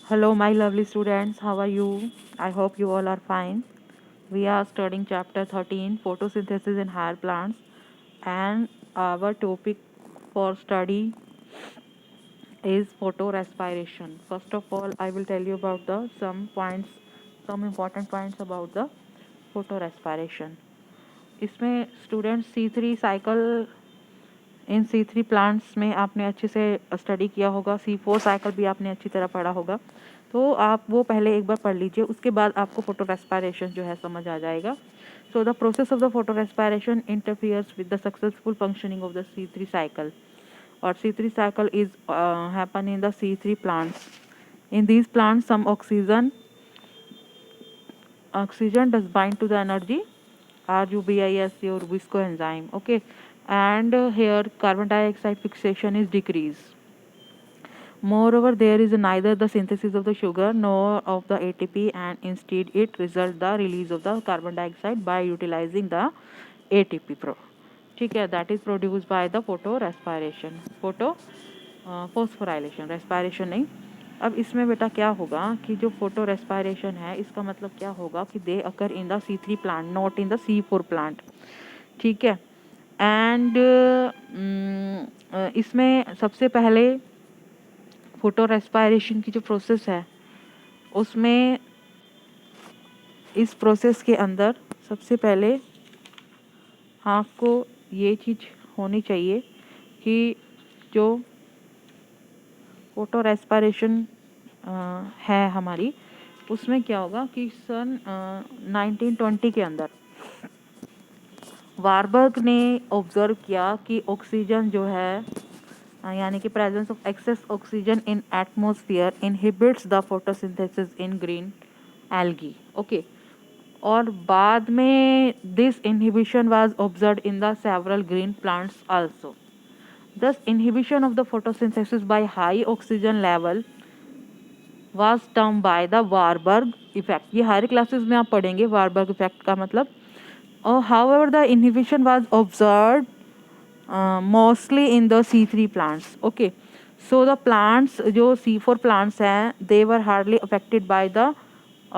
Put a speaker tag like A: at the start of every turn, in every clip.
A: Hello, my lovely students. How are you? I hope you all are fine. We are studying chapter 13 photosynthesis in higher plants, and our topic for study is photorespiration. First of all, I will tell you about the some important points about the photorespiration. इसमें students C3 cycle in C3 plants में आपने अच्छे से study किया होगा, C4 cycle भी आपने अच्छी तरह पढ़ा होगा, तो आप वो पहले एक बार पढ़ लीजिए, उसके बाद आपको फोटो रेस्पायरेशन जो है समझ आ जाएगा. So the process of the photo respiration interferes with the successful functioning of the C3 cycle, और C3 cycle is happen in the C3 plants. In these plants, some oxygen does bind to the energy RUBIS or Rubisco enzyme. Okay, and here carbon dioxide fixation is decreased. Moreover, there is neither the synthesis of the sugar nor of the ATP, and instead it results the release of the carbon dioxide by utilizing the ATP. ठीक है, that is produced by the photo respiration, phosphorylation, respiration नहीं. अब इसमें बेटा क्या होगा कि जो फोटो रेस्पायरेशन है, इसका मतलब क्या होगा कि they occur in the C3 plant, not in the C4 plant. ठीक है, एंड इसमें सबसे पहले फोटो रेस्पायरेशन की जो प्रोसेस है, उसमें इस प्रोसेस के अंदर सबसे पहले आपको ये चीज़ होनी चाहिए कि जो फोटो रेस्पायरेशन है हमारी, उसमें क्या होगा कि सन 1920 के अंदर वारबर्ग ने ऑब्जर्व किया कि ऑक्सीजन जो है, यानी कि presence of excess oxygen in atmosphere inhibits the photosynthesis in green algae. Okay, और बाद में this inhibition was observed in the several green plants also. Thus, inhibition of the photosynthesis by high oxygen level was termed by the Warburg effect. ये हर classes में आप पढ़ेंगे Warburg effect का मतलब. However, the inhibition was observed mostly in the C3 plants. Okay, so the plants जो C4 plants हैं, they were hardly affected by the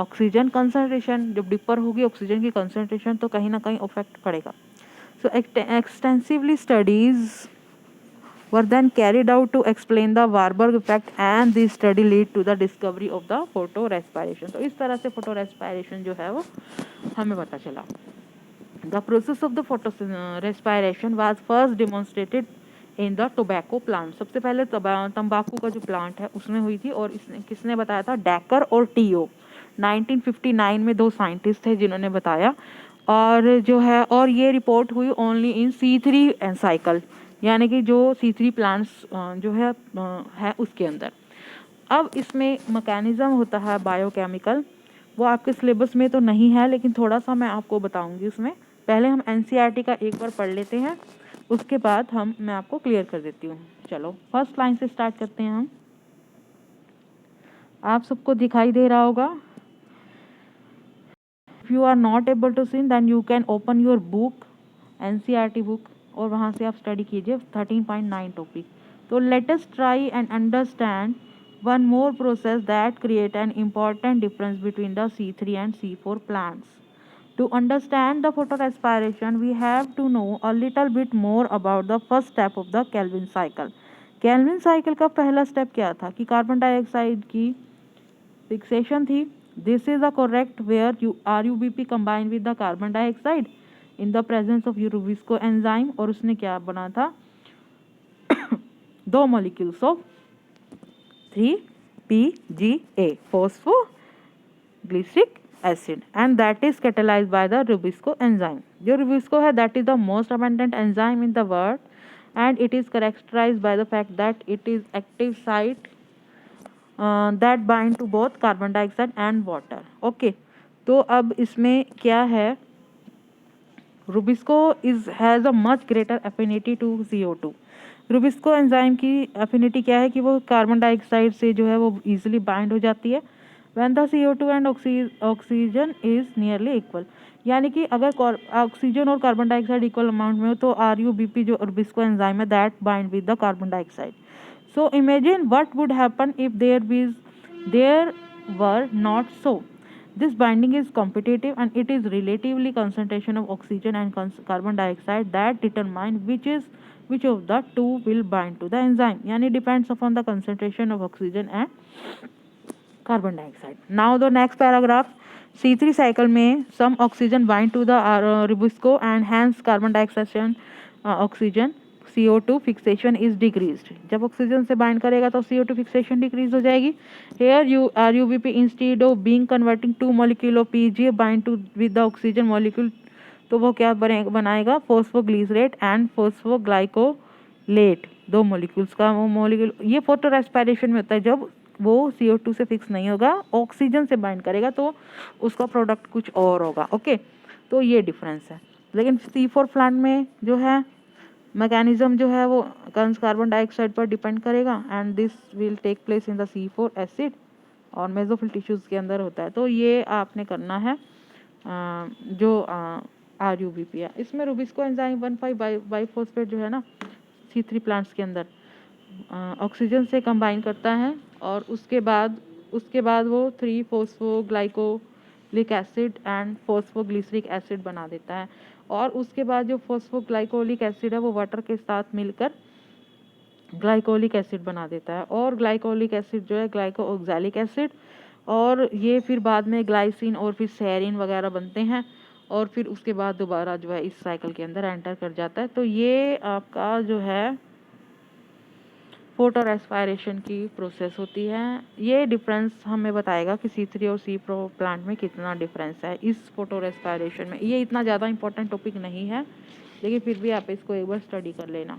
A: oxygen concentration. जब dipper होगी ऑक्सीजन की कंसनट्रेशन, तो कहीं ना कहीं इफेक्ट पड़ेगा. So extensively studies were then carried out to explain the Warburg effect, and this study lead to the discovery of the photorespiration. तो इस तरह से photorespiration जो है वो हमें पता चला. The process of the photorespiration was first demonstrated in the tobacco plant. सबसे पहले तंबाकू का जो प्लांट है उसमें हुई थी, और इसने किसने बताया था? डेकर और टीओ. 1959 में दो साइंटिस्ट थे जिन्होंने बताया, और जो है, और ये रिपोर्ट हुई ओनली इन C3 साइकिल, यानी कि जो C3 प्लांट्स जो है उसके अंदर. अब इसमें मैकेनिज्म होता है बायोकेमिकल, वो आपके सिलेबस में तो नहीं है, लेकिन थोड़ा सा मैं आपको बताऊंगी उसमें. पहले हम NCERT का एक बार पढ़ लेते हैं, उसके बाद मैं आपको क्लियर कर देती हूँ. चलो फर्स्ट लाइन से स्टार्ट करते हैं हम. आप सबको दिखाई दे रहा होगा. If you are not able to see, then you can open your book, NCERT book, और वहाँ से आप स्टडी कीजिए 13.9 टॉपिक. तो let us try and understand one more process that create an important difference between the C3 and C4 plants. To understand the photorespiration, we have to know a little bit more about the first step of the Calvin cycle. Calvin cycle का पहला step क्या था कि carbon dioxide की fixation थी. This is the correct where RUBP combined with the carbon dioxide in the presence of Rubisco enzyme, और उसने क्या बना था? दो molecules of 3-PGA, phosphoglyceric acid, and that is catalyzed by the Rubisco enzyme. जो Rubisco है, that is the most abundant enzyme in the world, and it is characterized by the fact that it is active site that bind to both carbon dioxide and water. Okay, तो अब इसमें क्या है? Rubisco has a much greater affinity to CO2. Rubisco enzyme की affinity क्या है कि वो कार्बन डाइऑक्साइड से जो है वो इजीली बाइंड हो जाती है. When the CO2 and oxygen is nearly equal, यानी कि अगर ऑक्सीजन और कार्बन डाइऑक्साइड इक्वल अमाउंट में हो, तो RUBP जो रूबिस्को एंजाइम है, that bind with the carbon dioxide. So imagine what would happen if there is there were not so. This binding is competitive and it is relatively concentration of oxygen and carbon dioxide that determine which of the two will bind to the enzyme. Yani depends upon the concentration of oxygen and carbon dioxide. Now the next paragraph, C3 cycle में some oxygen bind to the ribosco and hence carbon dioxide oxygen CO2 fixation is decreased. जब oxygen से bind करेगा तो CO2 fixation decrease हो जाएगी. Here you RUBP instead of being converting two molecule of PGA bind to with the oxygen molecule, तो वो क्या बनाएगा फॉस्फोग्लिसरेट एंड फॉस्फोग्लाइकोलेट. दो मॉलिक्यूल्स का वो मॉलिक्यूल ये फोटो रेस्पिरेशन में होता है. जब वो CO2 से फिक्स नहीं होगा, ऑक्सीजन से बाइंड करेगा तो उसका प्रोडक्ट कुछ और होगा. ओके, तो ये डिफरेंस है. लेकिन C4 प्लांट में जो है मैकेनिज्म जो है वो कार्बन डाइऑक्साइड पर डिपेंड करेगा and this will take place in the C4 acid और मेसोफिल टिश्यूज़ के अंदर होता है. तो ये आपने करना है जो RUBP है. इसमें रुबिस्को एंजाइम 1,5 बाइफॉस्फेट जो है ना C3 प्लांट्स के अंदर ऑक्सीजन से कंबाइन करता है और उसके बाद वो 3 फॉस्फोग्लाइकोलिक एसिड एंड फॉस्फोग्लिसरिक एसिड बना देता है. और उसके बाद जो फॉस्फोग्लाइकोलिक एसिड है वो वाटर के साथ मिलकर ग्लाइकोलिक एसिड बना देता है. और ग्लाइकोलिक एसिड जो है ग्लाइकोऑक्सैलिक एसिड, और ये फिर बाद में ग्लाइसिन और फिर सेरिन वगैरह बनते हैं और फिर उसके बाद दोबारा जो है इस साइकिल के अंदर एंटर कर जाता है. तो ये आपका जो है फोटो रेस्पिरेशन की प्रोसेस होती है. ये डिफरेंस हमें बताएगा कि C3 और C4 प्लांट में कितना डिफरेंस है इस फोटो रेस्पिरेशन में. ये इतना ज़्यादा इंपॉर्टेंट टॉपिक नहीं है लेकिन फिर भी आप इसको एक बार स्टडी कर लेना.